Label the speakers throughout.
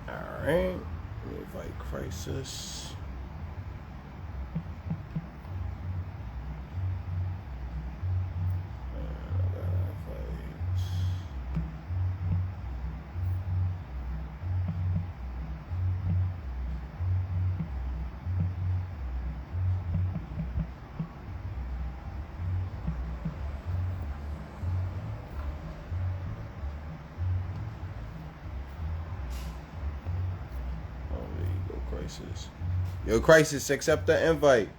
Speaker 1: Alright. Invite Crisis. Crisis. Yo, Crisis, accept the invite.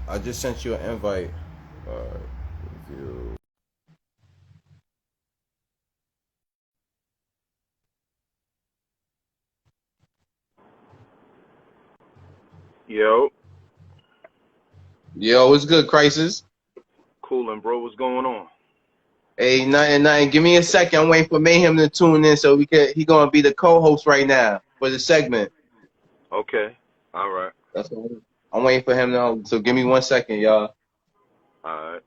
Speaker 1: I just sent you an invite. Review.
Speaker 2: Yo.
Speaker 1: Yo, what's good, Crisis?
Speaker 2: Coolin', bro. What's going on?
Speaker 1: Hey, nothing. Give me a second. I'm waiting for Mayhem to tune in so we can. He gonna be the co-host right now for the segment.
Speaker 2: Okay. All right.
Speaker 1: That's all. I'm waiting for him now. So give me 1 second, y'all.
Speaker 2: All right.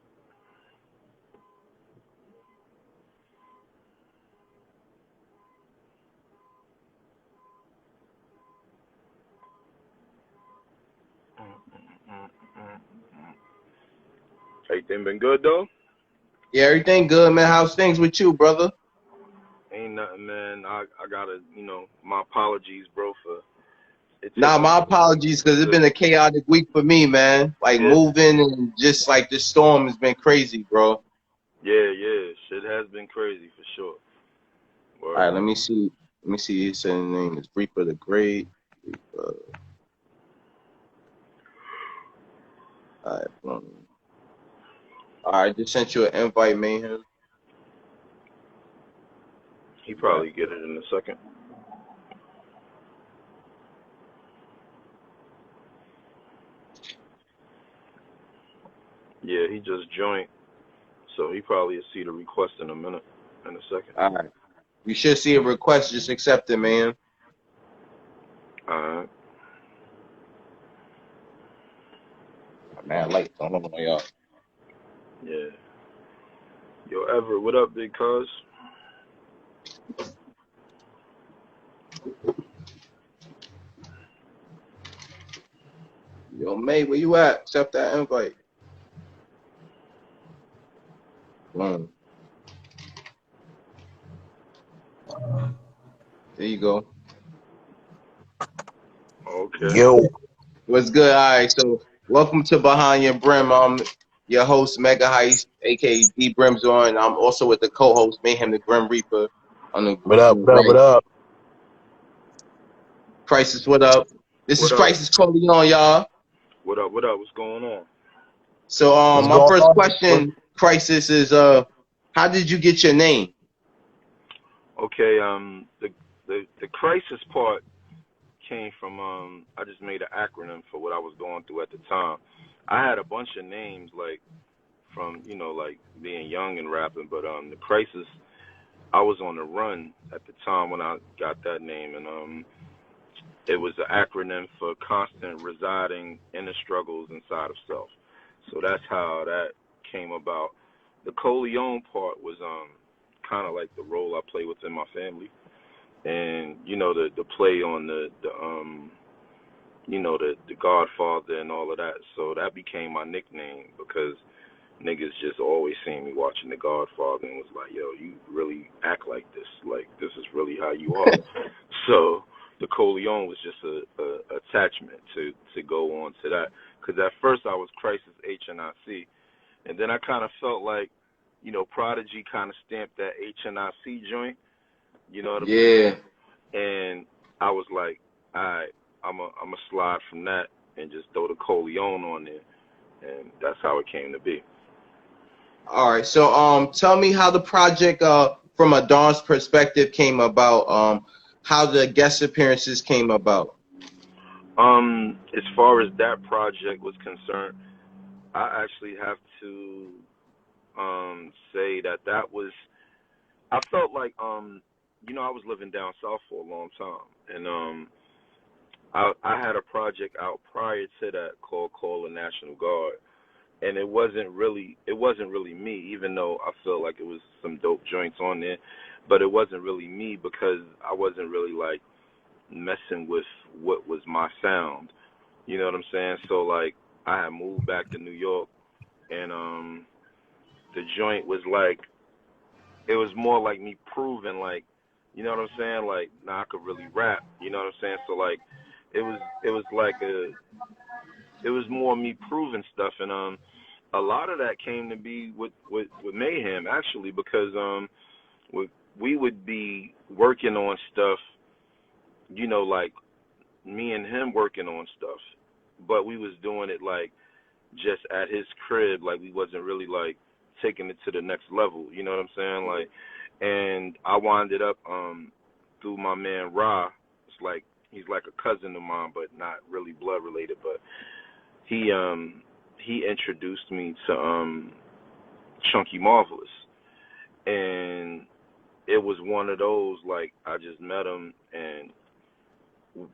Speaker 2: Everything been good though?
Speaker 1: Yeah, everything good, man. How's things with you, brother?
Speaker 2: Ain't nothing, man. I gotta, my apologies, bro, for it.
Speaker 1: Nah, my apologies because it's been a chaotic week for me, man. Like moving and just like this storm has been crazy, bro.
Speaker 2: Yeah. Shit has been crazy for sure.
Speaker 1: All right, let me see. His name is Reaper the Great. All right, just sent you an invite, Mayhem.
Speaker 2: He probably get it in a second. Yeah, he just joined, so he probably will see the request in a second.
Speaker 1: All right, you should see a request. Just accept it, man.
Speaker 2: All right.
Speaker 1: Man, lights on y'all.
Speaker 2: Yeah. Yo, Everett, what up, big cuz?
Speaker 1: Yo, May, where you at? Accept that invite. Boom. There you go.
Speaker 2: Okay.
Speaker 3: Yo.
Speaker 1: What's good? All right, so welcome to Behind Your Brim. I'm your host, Mega Heist, aka Dee Brimsorr, and I'm also with the co-host, Mayhem the Grim Reaper.
Speaker 3: What up?
Speaker 1: Crisis, what up? This is Crisis Corleone, y'all.
Speaker 2: What up? What's going on?
Speaker 1: So my first question, Crisis, is how did you get your name?
Speaker 2: Okay, the crisis part came from I just made an acronym for what I was going through at the time. I had a bunch of names like from, like being young and rapping, but the crisis, I was on the run at the time when I got that name, and it was an acronym for constant residing inner struggles inside of self. So that's how that came about. The Corleone part was kind of like the role I play within my family, and the play on the Godfather and all of that. So that became my nickname because niggas just always seen me watching the Godfather and was like, yo, you really act like this. Like, this is really how you are. So the Corleone was just a attachment to go on to that. Because at first I was Crisis HNIC, and then I kind of felt like, Prodigy kind of stamped that HNIC joint. You know what I mean?
Speaker 1: Yeah.
Speaker 2: And I was like, all right, I'm a slide from that and just throw the Corleone on there. And that's how it came to be.
Speaker 1: All right. So tell me how the project from a Dawn's perspective came about, how the guest appearances came about.
Speaker 2: As far as that project was concerned, I actually have to say that was, I felt like I was living down south for a long time, and I had a project out prior to that called Call the National Guard, and it wasn't really me, even though I felt like it was some dope joints on there, but it wasn't really me because I wasn't really like messing with what was my sound. You know what I'm saying? So like I had moved back to New York, and the joint was like, it was more like me proving, like, you know what I'm saying? Like, nah, I could really rap. You know what I'm saying? So like, it was like it was more me proving stuff, and a lot of that came to be with Mayhem actually, because we would be working on stuff, you know, like me and him working on stuff, but we was doing it like just at his crib, like we wasn't really like taking it to the next level, you know what I'm saying? Like, and I winded up through my man Ra. It's like he's like a cousin of mine, but not really blood related. But he introduced me to Chunky Marvelous, and it was one of those, like, I just met him, and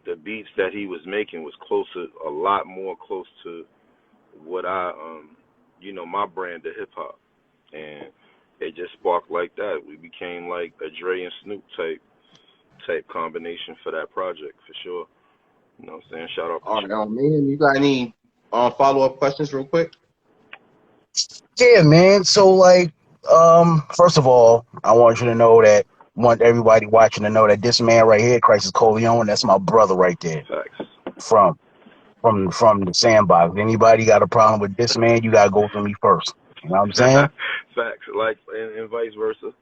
Speaker 2: the beats that he was making was closer, a lot more close to what I you know, my brand of hip hop, and it just sparked like that. We became like a Dre and Snoop type combination for that project, for sure. You know what I'm saying? Shout out to
Speaker 1: All right, man, you got any follow-up questions real quick?
Speaker 3: Yeah, man. So, like, first of all, I want you to know that, want everybody watching to know that this man right here, Crisis Corleone, that's my brother right there.
Speaker 2: Facts.
Speaker 3: From the sandbox. Anybody got a problem with this man, you gotta go through me first. You know what I'm saying?
Speaker 2: Facts. Like, and vice versa.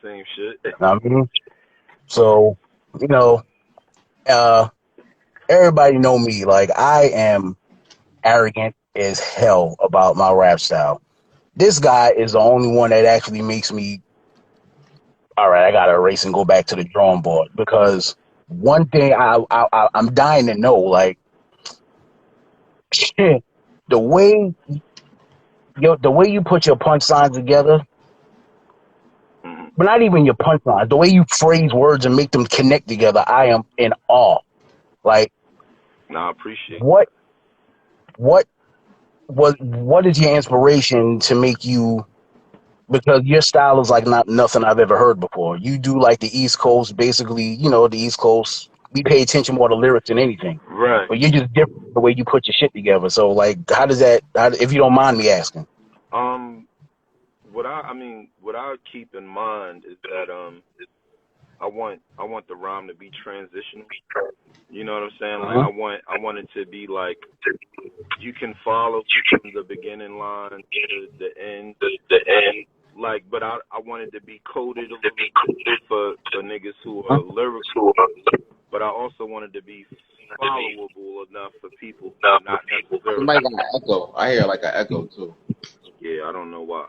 Speaker 2: Same shit.
Speaker 3: You know what I mean? So, you know, everybody know me. Like, I am arrogant as hell about my rap style. This guy is the only one that actually makes me, all right, I gotta erase and go back to the drawing board, because one thing I'm dying to know, like, the way the way you put your punchlines together, but not even your punchlines, the way you phrase words and make them connect together, I am in awe. Like,
Speaker 2: Nah, I appreciate
Speaker 3: what what what is your inspiration to make you, because your style is like not nothing I've ever heard before. You do like the East Coast, basically, you know, the East Coast. We pay attention more to lyrics than anything.
Speaker 2: right.
Speaker 3: But you're just different the way you put your shit together. So, like, how does that, if you don't mind me asking?
Speaker 2: What I keep in mind is that I want the rhyme to be transitional. You know what I'm saying? Like, I want it to be like you can follow from the beginning line to the end. Like, but I want it to be coded a little bit for niggas who are lyrical, but I also want it to be followable enough for people not necessarily.
Speaker 1: Somebody got an echo. I hear like an echo too.
Speaker 2: Yeah, I don't know why.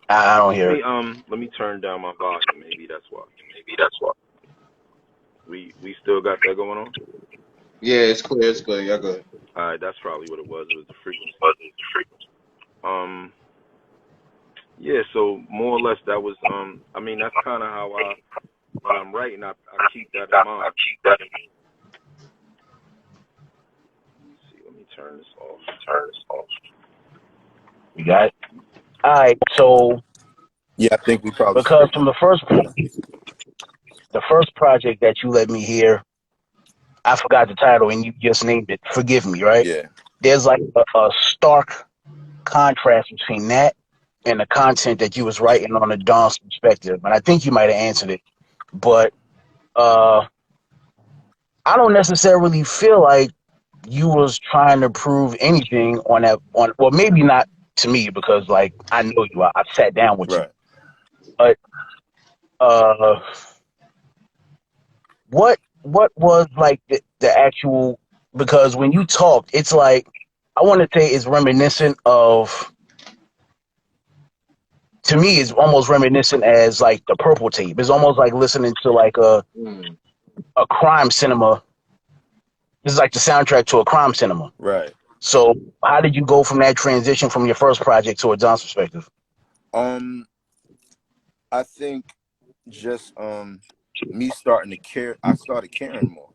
Speaker 3: I don't hear it.
Speaker 2: Let me turn down my volume. Maybe that's why. We still got that going on?
Speaker 1: Yeah, it's clear. It's good. You're good.
Speaker 2: All right, that's probably what it was. It was the frequency. Yeah, so more or less that was that's kind of how when I'm writing, I keep that in mind. Let's see, let me turn this off.
Speaker 3: You got it? All right, so
Speaker 4: Yeah, I think we probably
Speaker 3: because from the first project that you let me hear, I forgot the title and you just named it. Forgive me, right?
Speaker 4: Yeah.
Speaker 3: There's like a stark contrast between that and the content that you was writing on a Dawn's perspective. And I think you might have answered it, but I don't necessarily feel like you was trying to prove anything on that. Well, maybe not to me, because like I know you. I've sat down with you, but what was like the actual, because when you talked, it's like, I want to say it's reminiscent of, to me it's almost reminiscent as like the Purple Tape. It's almost like listening to like a crime cinema. This is like the soundtrack to a crime cinema.
Speaker 4: Right.
Speaker 3: So how did you go from that transition from your first project to a Dawn's perspective?
Speaker 4: I think just me starting to care. I started caring more.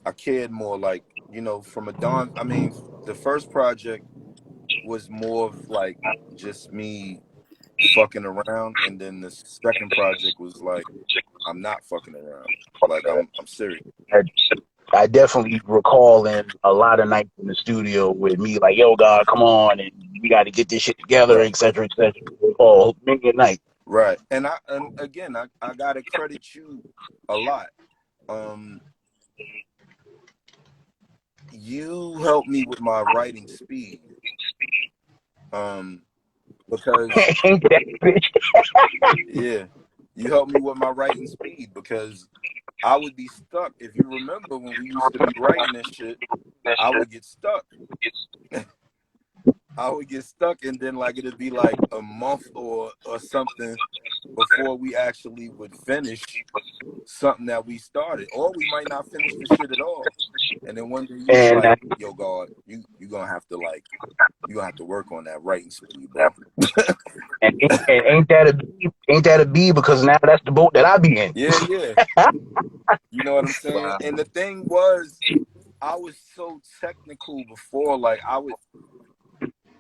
Speaker 4: I cared more, like, you know, from a Dawn. I mean, the first project, was more of like just me fucking around, and then the second project was like I'm not fucking around. Like I'm serious.
Speaker 3: I definitely recall in a lot of nights in the studio with me like, yo, God, come on, and we got to get this shit together,
Speaker 4: Right.
Speaker 3: et cetera, et cetera. Oh, many a night.
Speaker 4: Right. And again, I gotta credit you a lot. You helped me with my writing speed. Because
Speaker 3: Ain't that bitch?
Speaker 4: yeah, you helped me with my writing speed because I would be stuck. If you remember when we used to be writing this shit, I would get stuck. I would get stuck, and then like it'd be like a month or something before we actually would finish something that we started, or we might not finish the shit at all. And then one day you was
Speaker 3: And
Speaker 4: like, "Yo, God, you gonna have to work on that writing speed, bro."
Speaker 3: and ain't that a B? Because now that's the boat that I be in.
Speaker 4: Yeah, yeah. You know what I'm saying?
Speaker 1: Wow.
Speaker 4: And the thing was, I was so technical before. Like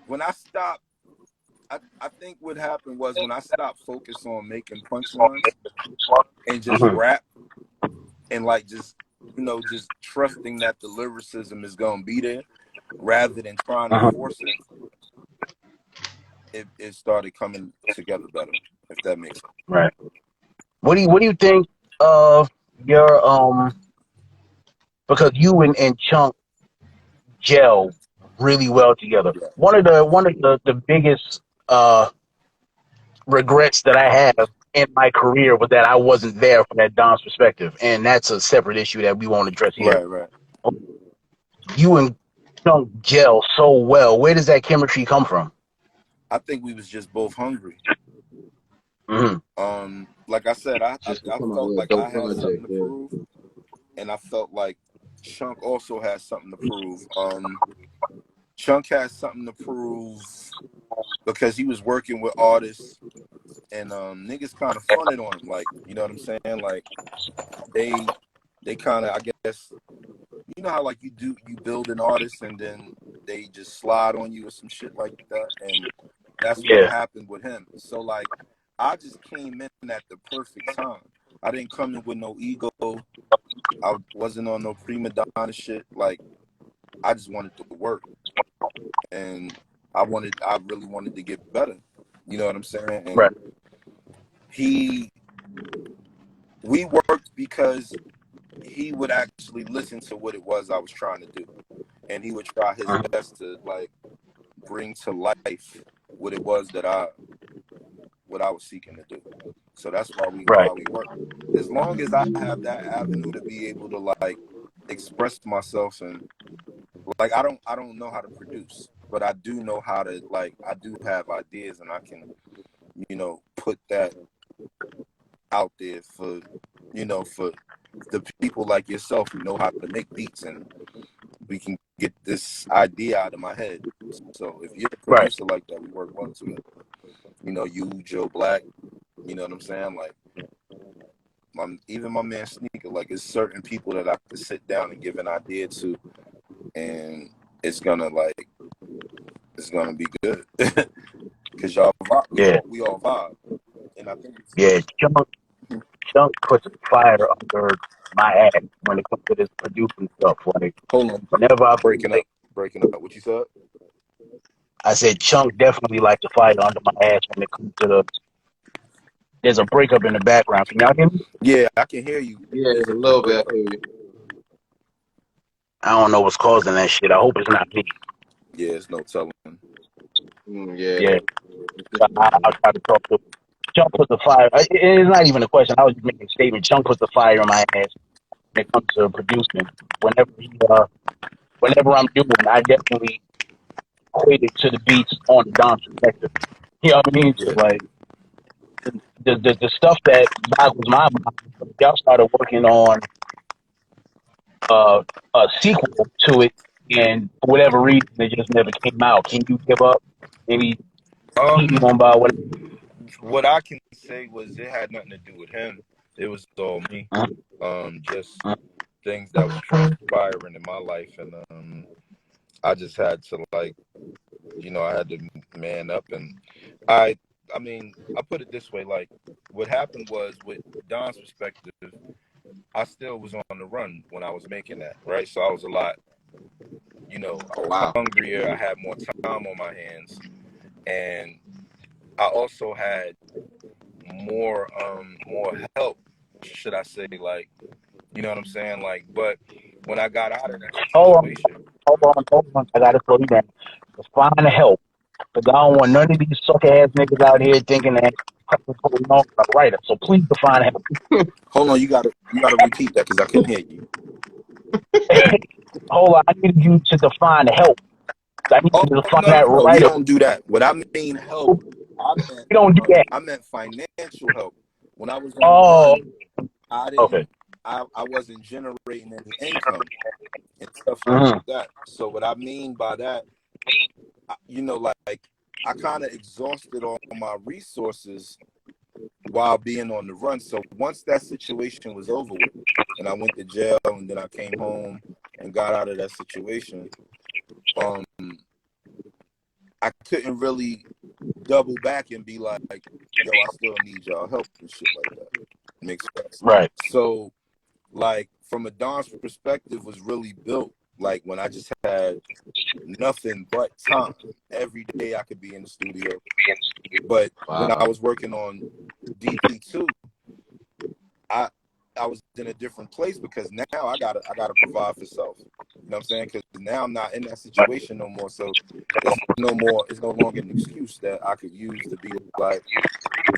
Speaker 4: when I stopped, I think what happened was when I stopped focus on making punchlines and just rap and like just trusting that the lyricism is gonna be there rather than trying to force it started coming together better, if that makes sense.
Speaker 3: Right. What do you think of your because you and Chunk gel really well together.
Speaker 4: Yeah.
Speaker 3: One of the biggest regrets that I have in my career was that I wasn't there from that Dom's perspective, and that's a separate issue that we won't address here.
Speaker 4: Right.
Speaker 3: You and Chunk gel so well. Where does that chemistry come from?
Speaker 4: I think we was just both hungry.
Speaker 3: Mm-hmm.
Speaker 4: Like I said, I
Speaker 1: Just to come out
Speaker 4: felt
Speaker 1: with a
Speaker 4: like I
Speaker 1: dope
Speaker 4: had something
Speaker 1: project.
Speaker 4: to
Speaker 1: Yeah.
Speaker 4: prove, and I felt like Chunk also has something to prove. Chunk has something to prove because he was working with artists, and niggas kind of fronted on him, like, you know what I'm saying? Like they kind of, I guess, you know how like you build an artist and then they just slide on you or some shit like that, and that's what happened with him. So like I just came in at the perfect time. I didn't come in with no ego. I wasn't on no prima donna shit. Like I just wanted to work, and I really wanted to get better. You know what I'm saying? And
Speaker 3: Right.
Speaker 4: we worked because he would actually listen to what it was I was trying to do, and he would try his best to like bring to life what it was that I was seeking to do. So that's why we work. As long as I have that avenue to be able to like express myself, and like I don't know how to produce, but I do know how to, like, I do have ideas, and I can put that out there for the people like yourself who know how to make beats, and we can get this idea out of my head. So if you're a producer like that, we work well together. You, Joe Black, you know what I'm saying? Like even my man Sneaker, like it's certain people that I could sit down and give an idea to, and it's gonna be good. Cause y'all vibe, we all vibe. And I think
Speaker 3: Chunk puts fire under my ass when it comes to this producing stuff. Like
Speaker 4: hold on,
Speaker 3: whenever I
Speaker 4: breaking up. What you said?
Speaker 3: I said Chunk definitely likes the fire under my ass when it comes to there's a breakup in the background. Can y'all hear me?
Speaker 4: Yeah, I can hear you.
Speaker 1: Yeah, a little bit. I hear you.
Speaker 3: I don't know what's causing that shit. I hope it's not me.
Speaker 4: Yeah, it's no telling.
Speaker 1: Yeah.
Speaker 3: Yeah. I'll try to talk to Chunk put the fire. It's not even a question. I was just making a statement. Chunk put the fire in my ass when it comes to producing. Whenever I'm doing, I definitely equate it to the beats on the Dom's perspective. You know what I mean?
Speaker 4: Yeah.
Speaker 3: Like the stuff that boggles my mind. Y'all started working on a sequel to it, and for whatever reason, it just never came out. Can you give up any heat on by whatever?
Speaker 4: What I can say was it had nothing to do with him. It was all me. Just things that was transpiring in my life, and I just had to like you know, I had to man up, and I mean, I put it this way, like, what happened was, with Don's perspective, I still was on the run when I was making that, right? So I was a lot, you know, I
Speaker 1: Oh
Speaker 4: was
Speaker 1: wow.
Speaker 4: hungrier, I had more time on my hands, and I also had more help, should I say, like, you know what I'm saying? Like, but when I got out of that situation,
Speaker 3: Hold on. I gotta slow you down. Define the help. Because I don't want none of these sucker ass niggas out here thinking that Crisis Corleone is a writer. So please define help.
Speaker 4: hold on, you gotta repeat that because I couldn't hear you.
Speaker 3: Hold on, I need you to define help. I need
Speaker 4: Oh
Speaker 3: you to define that
Speaker 4: no, we
Speaker 3: writer.
Speaker 4: don't do that. What I mean help,
Speaker 3: We don't do that.
Speaker 4: I meant financial help. When I was on the
Speaker 3: Oh,
Speaker 4: run, I
Speaker 3: okay.
Speaker 4: didn't, I wasn't generating any income and stuff like
Speaker 3: Mm-hmm.
Speaker 4: that. So what I mean by that, you know, like, I kind of exhausted all my resources while being on the run. So once that situation was over with, and I went to jail, and then I came home and got out of that situation, um, I couldn't really double back and be like, yo, I still need y'all help and shit like that. Makes sense.
Speaker 3: Right.
Speaker 4: So, like, from a Don's perspective, was really built like when I just had nothing but time. Every day I could be in the studio. But when I
Speaker 1: Wow.
Speaker 4: was working on DP2, I was in a different place because now I gotta provide for self. You know what I'm saying? Because now I'm not in that situation no more. So it's no longer an excuse that I could use to be like,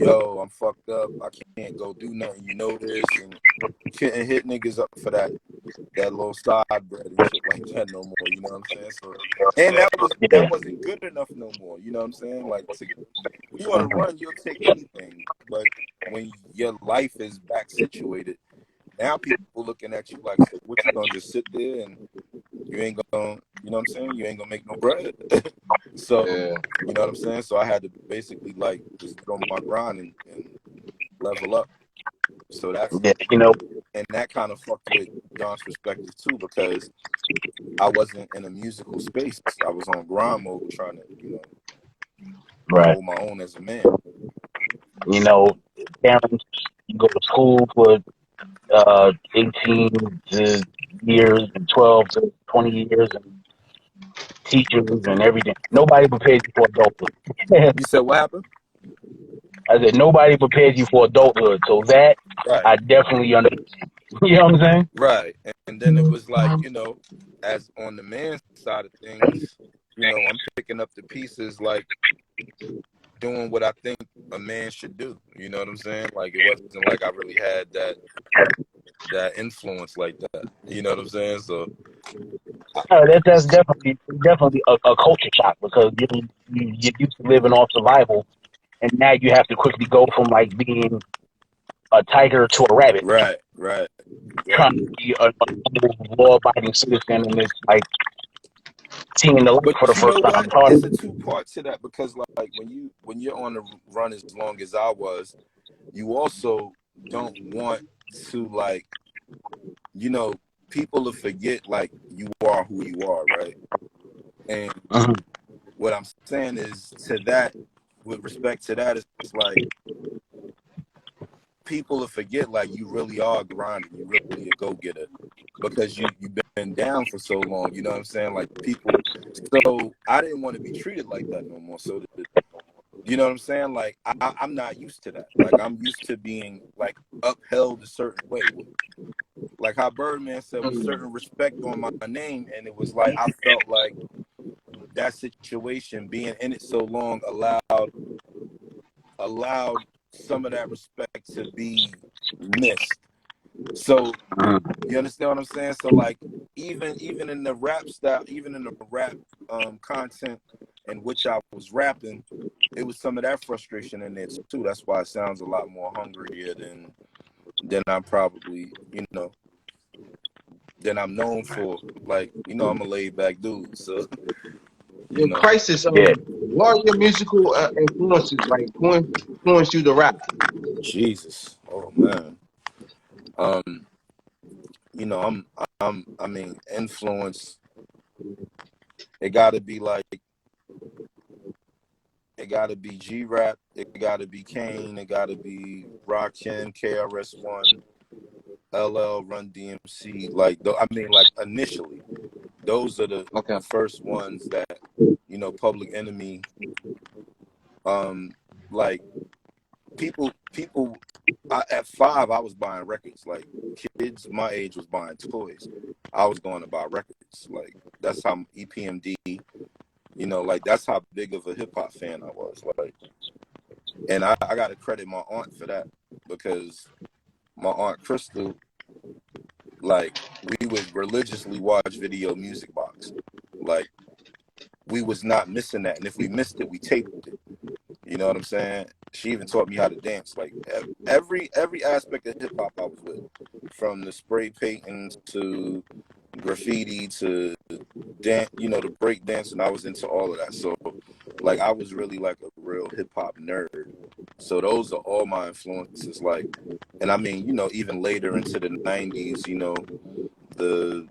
Speaker 4: yo, I'm fucked up. I can't go do nothing. You know this, and couldn't hit niggas up for that little side bread and shit like that no more. You know what I'm saying? So, and
Speaker 3: Yeah.
Speaker 4: that wasn't good enough no more. You know what I'm saying? Like, when you want to run, you'll take anything. But when your life is back situated, now people looking at you like, so what, you gonna just sit there and you ain't gonna, you know what I'm saying? You ain't gonna make no bread. So,
Speaker 1: Yeah.
Speaker 4: you know what I'm saying? So I had to basically, like, just get on my grind and level up. So
Speaker 3: Yeah. You know.
Speaker 4: and that kind of fucked with Don's perspective too, because I wasn't in a musical space. I was on grind mode trying to, you know,
Speaker 3: Right.
Speaker 4: hold my own as a man.
Speaker 3: You know, parents, you go to school for 18 years and 12 to 20 years, and teachers and everything. Nobody prepares you for adulthood.
Speaker 4: You said what happened?
Speaker 3: I said nobody prepares you for adulthood. So that
Speaker 4: Right.
Speaker 3: I definitely understand. You know what I'm saying?
Speaker 4: Right. And then it was like, you know, as on the man side of things, you know, I'm picking up the pieces, like doing what I think a man should do. You know what I'm saying? Like, it wasn't like I really had that influence like that. You know what I'm saying? So
Speaker 3: That's definitely a culture shock, because you're used to living off survival, and now you have to quickly go from like being a tiger to a rabbit,
Speaker 4: right.
Speaker 3: trying to
Speaker 4: Exactly.
Speaker 3: be a law-abiding citizen, and it's like seeing the light
Speaker 4: But
Speaker 3: for the
Speaker 4: you know
Speaker 3: first time.
Speaker 4: what?
Speaker 3: It's hard.
Speaker 4: It's a two-part to that, because like when you're on the run as long as I was, you also don't want to, like, you know, people to forget like you are who you are, right? And
Speaker 3: Mhm.
Speaker 4: what I'm saying is, to that, with respect to that, it's like people to forget like you really are grinding, you really a go-getter, because you've been down for so long. You know what I'm saying? Like, people. So I didn't want to be treated like that no more. So you know what I'm saying? Like, I'm not used to that. Like, I'm used to being like upheld a certain way, like how Birdman said, with certain respect on my name. And it was like, I felt like that situation, being in it so long, allowed some of that respect to be missed. So you understand what I'm saying? So like, even in the rap style, even in the rap content in which I was rapping, it was some of that frustration in there too. That's why it sounds a lot more hungrier than I'm probably, you know, than I'm known for. Like, you know, I'm a laid back dude, so you
Speaker 1: In
Speaker 4: know.
Speaker 1: Crisis,
Speaker 3: Yeah.
Speaker 1: what are your musical influences? Like, who influenced you to rap?
Speaker 4: Jesus, oh man, um, you know, I mean, influence. It got to be like It gotta be G-Rap, it gotta be Kane, it gotta be Rakim, KRS-One, LL, Run DMC. Like, I mean, like initially, those are the first ones that, you know, Public Enemy. Like people. At 5, I was buying records. Like kids my age was buying toys. I was going to buy records. Like that's how EPMD. You know, like that's how big of a hip hop fan I was. Like, and I got to credit my aunt for that, because my aunt Crystal, like, we would religiously watch Video Music Box. Like, we was not missing that, and if we missed it, we taped it. You know what I'm saying? She even taught me how to dance. Like every aspect of hip hop I was with, from the spray painting to graffiti to dance, you know, the break dancing. I was into all of that. So, like, I was really like a real hip hop nerd. So those are all my influences. Like, and I mean, you know, even later into the 90s, you know, the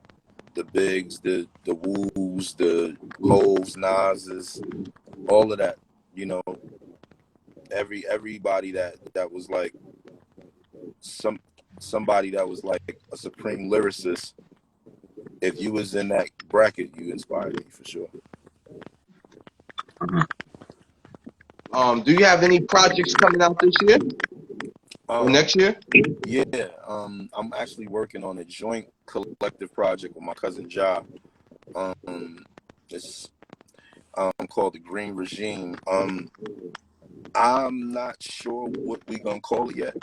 Speaker 4: Bigs, the Woos, the Hoves, Nas's, all of that. You know, everybody that was like somebody that was like a supreme lyricist. If you was in that bracket, you inspired me for sure.
Speaker 1: Do you have any projects coming out this year or next year?
Speaker 4: Yeah, I'm actually working on a joint collective project with my cousin Ja. It's called The Green Regime. I'm not sure what we gonna call it yet.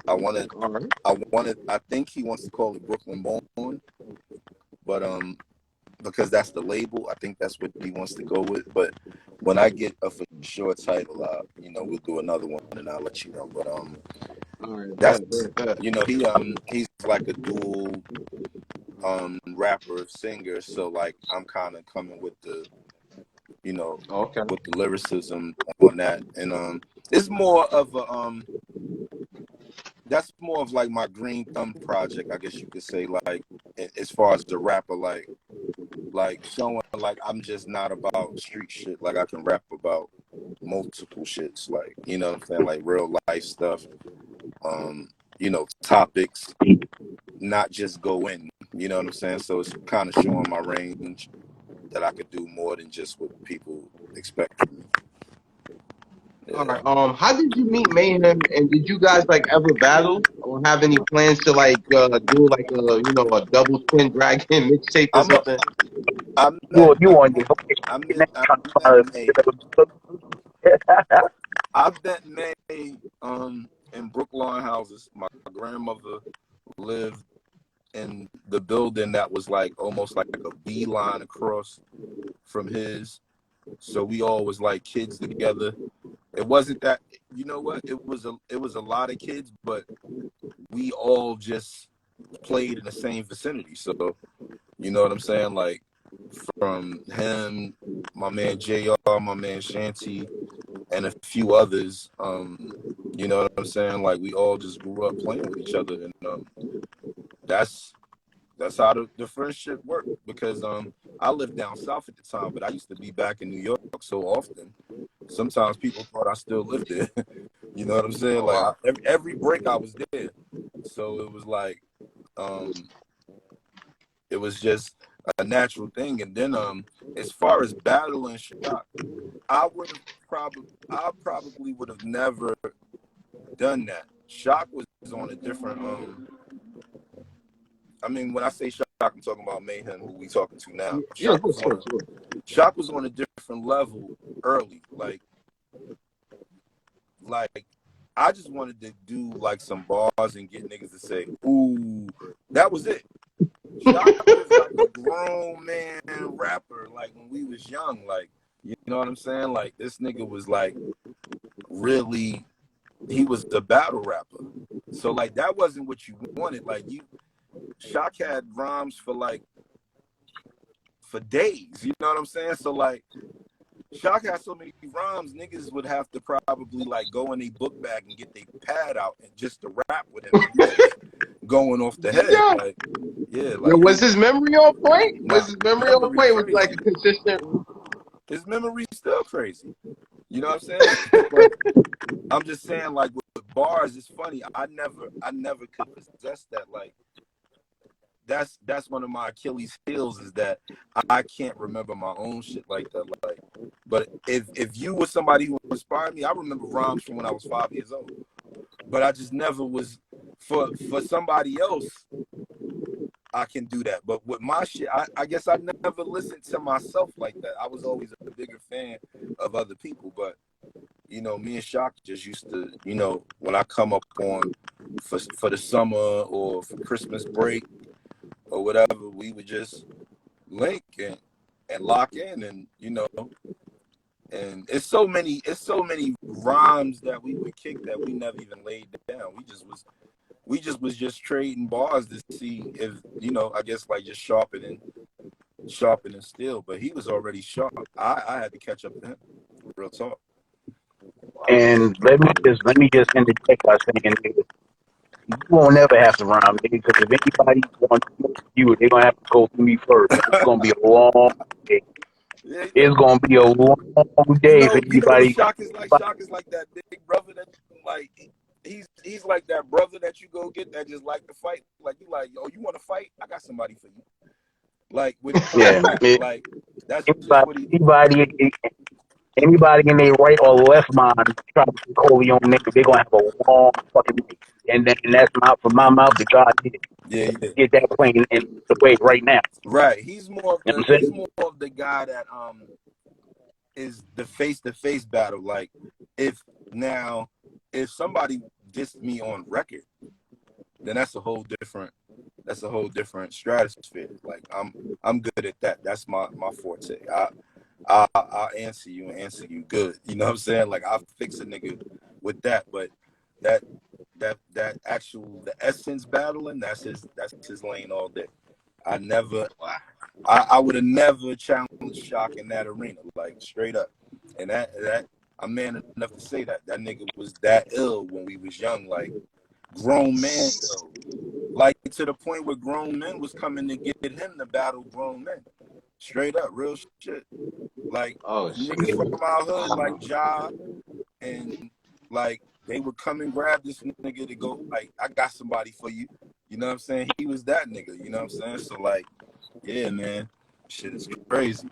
Speaker 4: I think he wants to call it Brooklyn Born, but because that's the label, I think that's what he wants to go with. But when I get a for sure title, you know, we'll do another one and I'll let you know. But that's you know, he's like a dual rapper singer, so like I'm kind of coming with the, you know, with the lyricism on that, and it's more of a that's more of like my Green Thumb project, I guess you could say, like as far as the rapper, like showing like I'm just not about street shit. Like I can rap about multiple shits, like, you know what I'm saying, like real life stuff, you know, topics, not just go in, you know what I'm saying? So it's kind of showing my range, that I could do more than just what people expect from me. Yeah.
Speaker 1: All right. How did you meet Mayhem, and did you guys like ever battle or have any plans to like do like a, you know, a double twin dragon mixtape or something?
Speaker 3: You on your
Speaker 4: I've met May in Brookline houses. My grandmother lived in the building that was like almost like a beeline across from his. So we all was like kids together. It wasn't that, you know what? It was a lot of kids, but we all just played in the same vicinity. So, you know what I'm saying? Like from him, my man JR, my man Shanty, and a few others, you know what I'm saying? Like we all just grew up playing with each other, and that's how the friendship worked, because I lived down south at the time, but I used to be back in New York so often. Sometimes people thought I still lived there. You know what I'm saying? Like every break I was there. So it was like it was just a natural thing. And then as far as battling Shock, I probably would have never done that. Shock was on a different I mean, when I say Shock, I'm talking about Mayhem, who we talking to now. Shock was on a different level early. Like I just wanted to do like some bars and get niggas to say, ooh, that was it. Shock was like a grown man rapper, like when we was young, like, you know what I'm saying? Like this nigga was like really, he was the battle rapper. So like that wasn't what you wanted. Like Shock had rhymes for days, you know what I'm saying? So like Shock had so many rhymes, niggas would have to probably like go in a book bag and get their pad out and just to rap with him. Going off the head.
Speaker 1: Yeah.
Speaker 4: Like, yeah, like,
Speaker 1: was his memory on point?
Speaker 4: Nah,
Speaker 1: Was his memory on point? Was like a consistent?
Speaker 4: his memory's still crazy. You know what I'm saying? But I'm just saying, like with bars, it's funny. I never could possess that. Like that's one of my Achilles heels is that I can't remember my own shit like that. Like, but if you were somebody who inspired me, I remember rhymes from when I was 5 years old. But I just never was for somebody else. I can do that. But with my shit, I guess I never listened to myself like that. I was always a bigger fan of other people. But, you know, me and Shock just used to, you know, when I come up on for the summer or for Christmas break or whatever, we would just link and lock in and, you know, and it's so many rhymes that we would kick that we never even laid down. We just was trading bars to see if, you know, I guess like just sharpening steel. But he was already sharp. I had to catch up to him. Real talk.
Speaker 3: And let me just interject by saying, nigga, you won't never have to rhyme, nigga, because if anybody wants to smoke with you, they're gonna have to go through me first. And it's gonna be a long day.
Speaker 4: Yeah,
Speaker 3: It's gonna be a long
Speaker 4: you
Speaker 3: day for
Speaker 4: know what
Speaker 3: anybody.
Speaker 4: Shock is like? Shock is like that big brother that like he's like that brother that you go get that just like to fight. Like you like, oh, you want to fight? I got somebody for you. Like when it comes
Speaker 3: Yeah,
Speaker 4: to rap, like that's just what he do.
Speaker 3: anybody in their right or left mind try to be Corleone nigga, they're gonna have a long fucking day. And then that's from my mouth to God did.
Speaker 4: Yeah,
Speaker 3: Get that plane in the way right now.
Speaker 4: right. He's more
Speaker 3: You know what I'm saying?
Speaker 4: of the guy that is the face to face battle. Like if somebody dissed me on record, then that's a whole different stratosphere. Like I'm good at that. That's my forte. I'll answer you and answer you good. You know what I'm saying? Like I'll fix a nigga with that. But that actual the essence battling, that's his lane all day. I would have never challenged Shock in that arena, like straight up. And that I'm man enough to say that nigga was that ill when we was young, like grown man ill. Like to the point where grown men was coming to get him to battle grown men. Straight up, real shit. Like niggas from our hood, like Ja, and like they would come and grab this nigga to go, like, I got somebody for you. You know what I'm saying? He was that nigga, you know what I'm saying? So like, yeah, man, shit is crazy.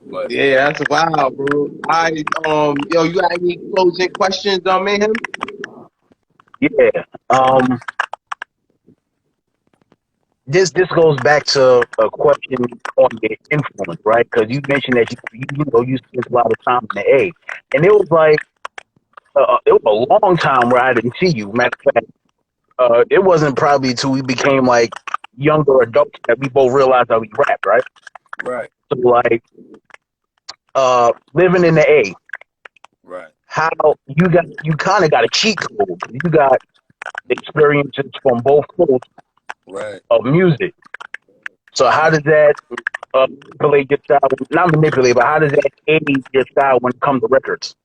Speaker 4: But
Speaker 1: Yeah, that's wild, bro. Yo, you got any closing questions on Mayhem?
Speaker 3: Yeah. This goes back to a question on your influence, right? Because you mentioned that you know you spent a lot of time in the A, and it was like it was a long time where I didn't see you. Matter of fact, it wasn't probably till we became like younger adults that we both realized that we rapped, right?
Speaker 4: right,
Speaker 3: So like living in the A,
Speaker 4: right.
Speaker 3: how you kind of got a cheat code. You got experiences from both coasts
Speaker 4: Right.
Speaker 3: of music. So how
Speaker 4: Uh-huh.
Speaker 3: does that manipulate your style? Not manipulate, but how does that aid your style when it comes to records?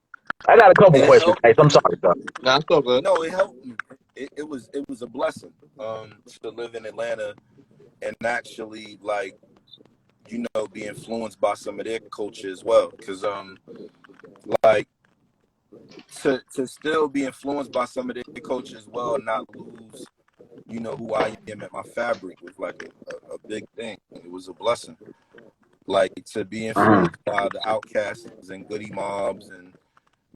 Speaker 3: I got a couple
Speaker 4: It
Speaker 3: questions,
Speaker 4: helped.
Speaker 3: guys. I'm sorry, sir.
Speaker 1: Nah, it's all good.
Speaker 4: No, it helped me. It was a blessing to live in Atlanta and actually like, you know, be influenced by some of their culture as well. Cause like to still be influenced by some of their culture as well and not lose, you know, who I am at my fabric was like a big thing. It was a blessing. Like to be
Speaker 3: Mm-hmm.
Speaker 4: influenced by the Outcasts and Goody Mobs and,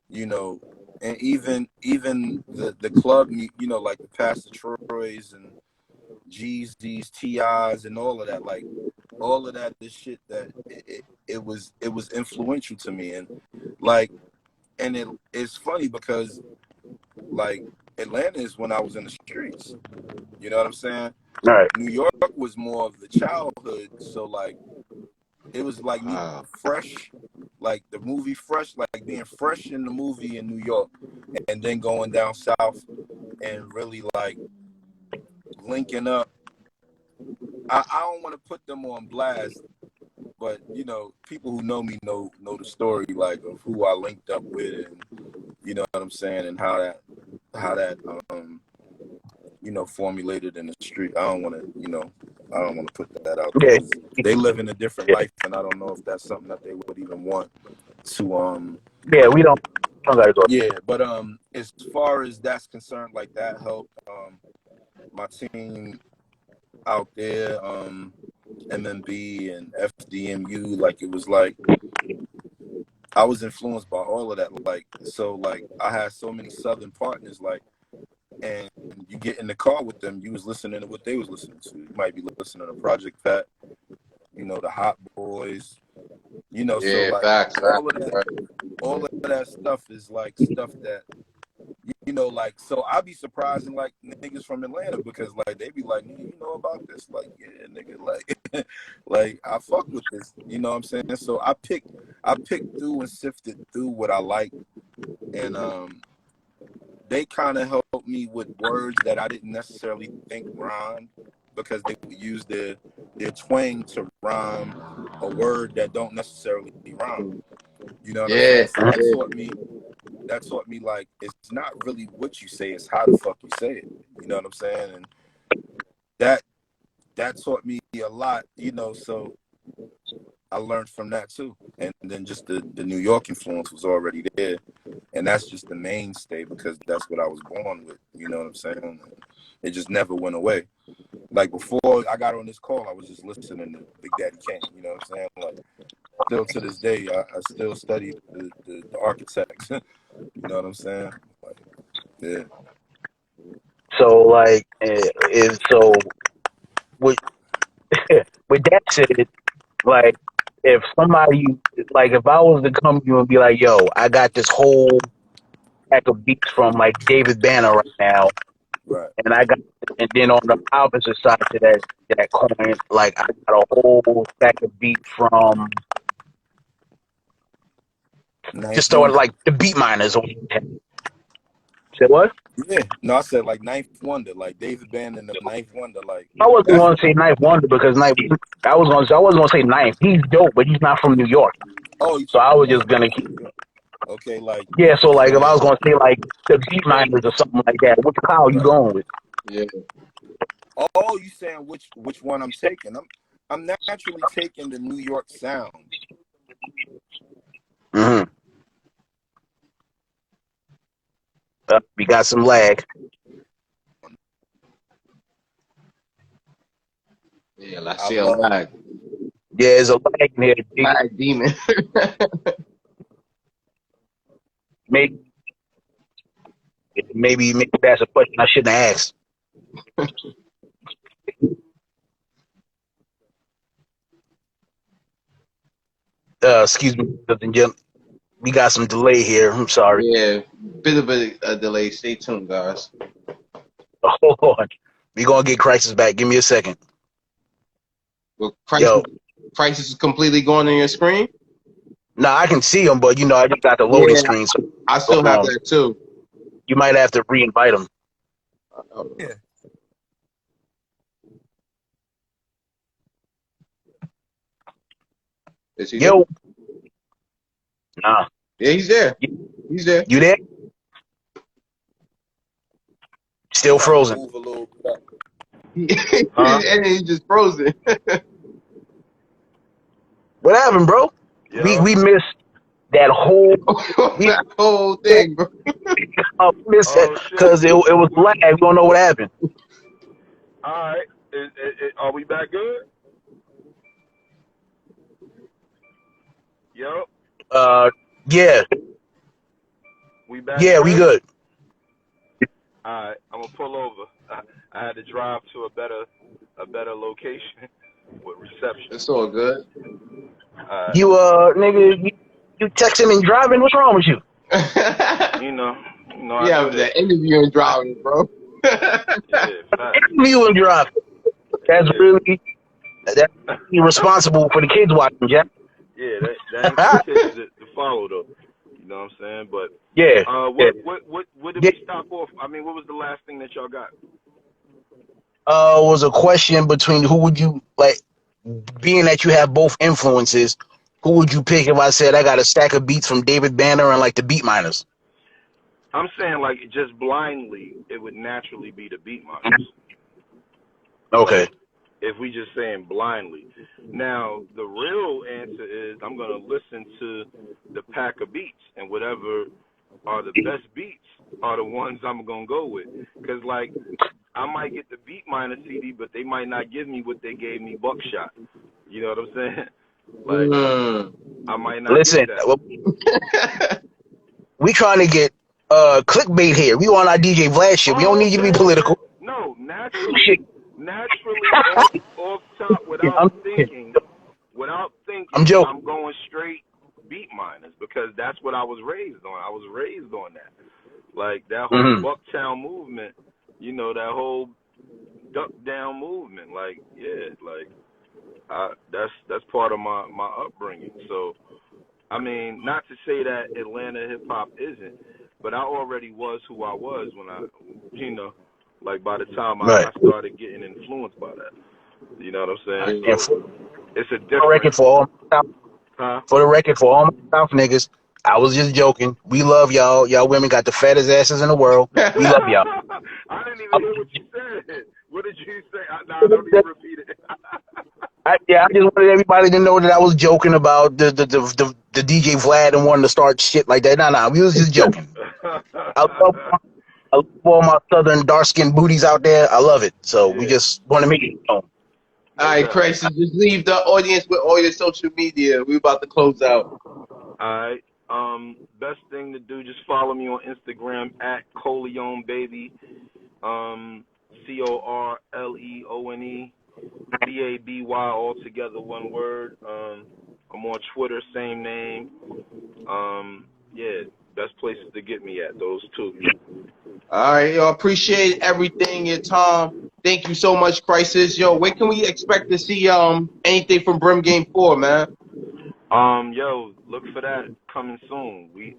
Speaker 4: you know, and even the club, you know, like the Pastor Troys and Jeezys, T.I.s and all of that. Like all of that is shit that it was influential to me. And like, and it's funny because like Atlanta is when I was in the streets. You know what I'm saying?
Speaker 3: All right.
Speaker 4: New York was more of the childhood. So like it was like me fresh, like the movie Fresh, like being fresh in the movie in New York and then going down south and really like linking up. I don't want to put them on blast, but you know, people who know me know the story like of who I linked up with and you know what I'm saying and how that you know formulated in the street. I don't want to, you know, I don't want to put that out there.
Speaker 3: Yeah,
Speaker 4: They live in a different
Speaker 3: yeah,
Speaker 4: life, and I don't know if that's something that they would even want to
Speaker 3: yeah. We don't gotta go.
Speaker 4: yeah. But as far as that's concerned, like that helped my team out there, MMB and FDMU. Like it was like I was influenced by all of that. Like so, like I had so many Southern partners. Like, and you get in the car with them, you was listening to what they was listening to. You might be listening to Project Pat, you know, the Hot Boys, you know. So
Speaker 1: Yeah,
Speaker 4: like
Speaker 1: facts.
Speaker 4: all of that stuff is like stuff that you know, like, so I be surprising like niggas from Atlanta because like they be like, nigga, you know about this? Like, yeah, nigga, like, like I fuck with this, you know what I'm saying? So I picked through and sifted through what I like, and they kind of helped me with words that I didn't necessarily think rhymed because they would use their twang to rhyme a word that don't necessarily rhyme. You know what I'm
Speaker 1: Yeah,
Speaker 4: saying? So that taught me like it's not really what you say, it's how the fuck you say it. You know what I'm saying? And that taught me a lot, you know, so I learned from that too. And then just the New York influence was already there. And that's just the mainstay because that's what I was born with. You know what I'm saying? It just never went away. Like before I got on this call, I was just listening to Big Daddy Kane. You know what I'm saying? Like still to this day, I still study the architects. You know what I'm saying? Like, yeah.
Speaker 3: So like, if so, with with that said, like, if somebody like if I was to come to you and be like, yo, I got this whole stack of beats from like David Banner right now,
Speaker 4: Right.
Speaker 3: and I got, and then on the opposite side to that coin, like I got a whole stack of beats from
Speaker 4: Ninth
Speaker 3: just throw it
Speaker 4: Wonder.
Speaker 3: like the beat miners. Or say what?
Speaker 4: Yeah. No, I said like Ninth Wonder, like David Banner and the Ninth Wonder, like
Speaker 3: I wasn't
Speaker 4: that's
Speaker 3: going to say Ninth Wonder because Ninth. I wasn't going to say Ninth. He's dope, but he's not from New York.
Speaker 4: oh
Speaker 3: So I was
Speaker 4: oh,
Speaker 3: just
Speaker 4: he's
Speaker 3: gonna
Speaker 4: not
Speaker 3: keep.
Speaker 4: from New York. Okay, like
Speaker 3: Yeah. So
Speaker 4: you
Speaker 3: like if I
Speaker 4: saying
Speaker 3: was going to say like the beat miners or something like that, which cloud you
Speaker 4: right.
Speaker 3: going with?
Speaker 1: yeah.
Speaker 4: Oh, you saying which one I'm taking? I'm naturally taking the New York sound.
Speaker 3: Mm-hmm. We got some lag.
Speaker 1: Yeah, I
Speaker 4: I
Speaker 1: see a
Speaker 4: love
Speaker 1: lag.
Speaker 3: Yeah, there's a lag in here.
Speaker 1: Lag demon.
Speaker 3: Maybe maybe that's a question I shouldn't have asked. Excuse me, ladies and gentlemen. We got some delay here. I'm sorry.
Speaker 1: Yeah, bit of a delay. Stay tuned, guys.
Speaker 3: Hold on. We gonna get Crisis back. Give me a second.
Speaker 1: Well,
Speaker 3: Yo,
Speaker 1: Crisis is completely gone on your screen.
Speaker 3: now I can see him, but you know I just got the loading
Speaker 1: Yeah,
Speaker 3: screen. So
Speaker 1: I still have that too.
Speaker 3: you might have to re-invite him.
Speaker 4: yeah.
Speaker 1: Is he there?
Speaker 3: Yo, nah,
Speaker 1: Yeah, he's there.
Speaker 3: you,
Speaker 1: He's there.
Speaker 3: you there? Still
Speaker 4: You have to
Speaker 3: frozen.
Speaker 4: move a little bit.
Speaker 1: And he's just frozen.
Speaker 3: What happened, bro?
Speaker 2: Yo.
Speaker 3: We missed that whole. We
Speaker 1: That whole thing, bro.
Speaker 3: missed that
Speaker 2: Oh shit.
Speaker 3: because it was lag. We don't know what happened.
Speaker 2: All right. Are we back good? Yo.
Speaker 3: Uh, yeah,
Speaker 2: We back
Speaker 3: yeah, we
Speaker 2: good?
Speaker 3: good.
Speaker 2: All right. I'm gonna pull over. I had to drive to a better location with reception.
Speaker 1: It's all good.
Speaker 3: You nigga, you texting and driving. What's wrong with you?
Speaker 2: You know, I
Speaker 1: Yeah,
Speaker 2: do this.
Speaker 1: the interview and driving, bro.
Speaker 2: Yeah, facts.
Speaker 3: You and driving. That's
Speaker 2: Yeah.
Speaker 3: really that's irresponsible for the kids watching, Jack.
Speaker 2: Yeah, that ain't for the kids to follow though. You know what I'm saying? But
Speaker 3: Yeah, yeah.
Speaker 2: what did
Speaker 3: Yeah.
Speaker 2: we stop off? I mean, what was the last thing that y'all got?
Speaker 3: Was a question between who would you like, being that you have both influences, who would you pick if I said I got a stack of beats from David Banner and like the Beat Miners?
Speaker 2: I'm saying like just blindly, it would naturally be the beat miners.
Speaker 3: Okay.
Speaker 2: if we just saying blindly. Now, the real answer is I'm going to listen to the pack of beats, and whatever are the best beats are the ones I'm going to go with. Because, like, I might get the Beat Miner CD, but they might not give me what they gave me Buckshot. You know what I'm saying? Like, I might not
Speaker 3: Listen,
Speaker 2: get that.
Speaker 3: we trying to get clickbait here. We on our DJ Vlad shit. We don't need you to be political.
Speaker 2: No, naturally off top, without thinking,
Speaker 3: I'm joking.
Speaker 2: I'm going straight Beat Miners because that's what I was raised on. I was raised on that. Like, that whole Bucktown movement, you know, that whole duck down movement. Like, yeah, like, that's part of my upbringing. So, I mean, not to say that Atlanta hip hop isn't, but I already was who I was when I, you know, like by the time I started getting influenced by that. You know what I'm saying? So it's a different.
Speaker 3: For the record, for all my South niggas, I was just joking. We love y'all. Y'all women got the fattest asses in the world. We love y'all.
Speaker 2: I didn't even hear what you said. What did you say? I don't even repeat it.
Speaker 3: I just wanted everybody to know that I was joking about the DJ Vlad and wanting to start shit like that. Nah, we was just joking. I love all my southern dark-skinned booties out there. I love it. So we just want to make it known.
Speaker 1: All right, Crisis, just leave the audience with all your social media. We're about to close out.
Speaker 2: All right. Best thing to do, just follow me on Instagram at Corleone Baby. CORLEONE BABY, all together, one word. I'm on Twitter, same name. Yeah, best places to get me at, those two.
Speaker 1: All right, yo, appreciate everything, your time. Thank you so much, Crisis. Yo, when can we expect to see anything from Brim Game 4, man?
Speaker 2: Yo, look for that coming soon. We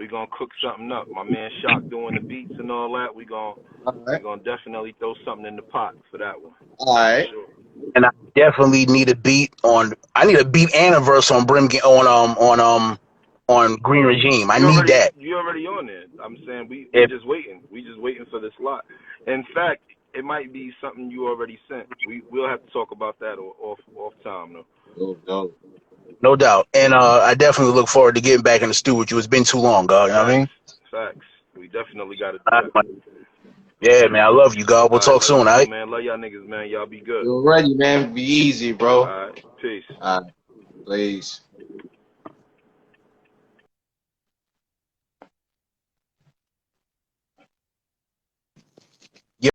Speaker 2: gonna cook something up. My man Shock doing the beats and all that. We gonna definitely throw something in the pot for that one.
Speaker 1: All right.
Speaker 2: Sure.
Speaker 3: And I definitely need a beat on. I need a beat and a verse on Brim on Green Regime. I need that.
Speaker 2: You already on there. I'm saying we just waiting. We just waiting for the slot. In fact, it might be something you already sent. We'll have to talk about that off time though.
Speaker 3: No doubt. And I definitely look forward to getting back in the stew with you. It's been too long, God. You know what I mean?
Speaker 2: Facts. We definitely got to do that.
Speaker 3: Yeah, man. I love you, God. We'll talk soon, all right?
Speaker 2: Man, love y'all niggas, man. Y'all be good.
Speaker 1: You're ready, man. Be easy, bro.
Speaker 2: All right. Peace.
Speaker 1: All right. Please.